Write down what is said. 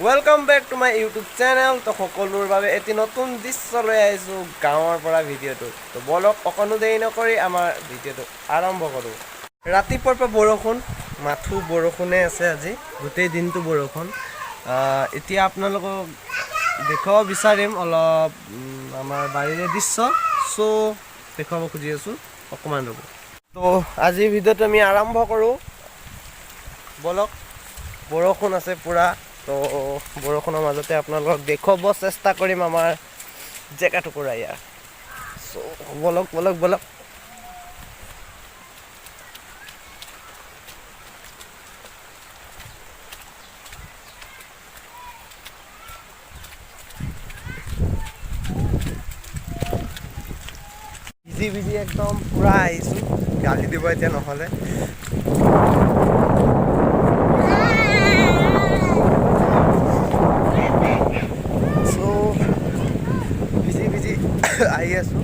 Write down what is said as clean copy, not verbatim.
Welcome back to my YouTube channel. তো সকলোৰ বাবে এটি নতুন দৃশ্য লৈ আহিছো গাঁৱৰ পৰা ভিডিঅ'টো। তো বলক অকনো দেৰি নকৰি আমাৰ ভিডিঅ'টো আৰম্ভ কৰোঁ। ৰাতিপুৱাৰ পৰা বৰষুণ, মাথো বৰষুণে আছে আজি, গোটেই দিনটো বৰষুণ। এতিয়া আপোনালোকক দেখাব বিচাৰিম অলপ আমাৰ বাৰীৰে দৃশ্য। চ' দেখাব খুজি আছোঁ, অকণমান ৰ'ব। তো আজিৰ ভিডিঅ'টো আমি আৰম্ভ কৰোঁ। বলক, বৰষুণ আছে পুৰা। তো বৰষুণৰ মাজতে আপোনালোকক দেখুৱাব চেষ্টা কৰিম আমাৰ জেগা টুকুৰা ইয়াৰ। চ' বলক বলক বলক। ভিজি ভিজি একদম পুৰা আহিছোঁ, গালি দিব এতিয়া নহ'লে। আহি আছোঁ।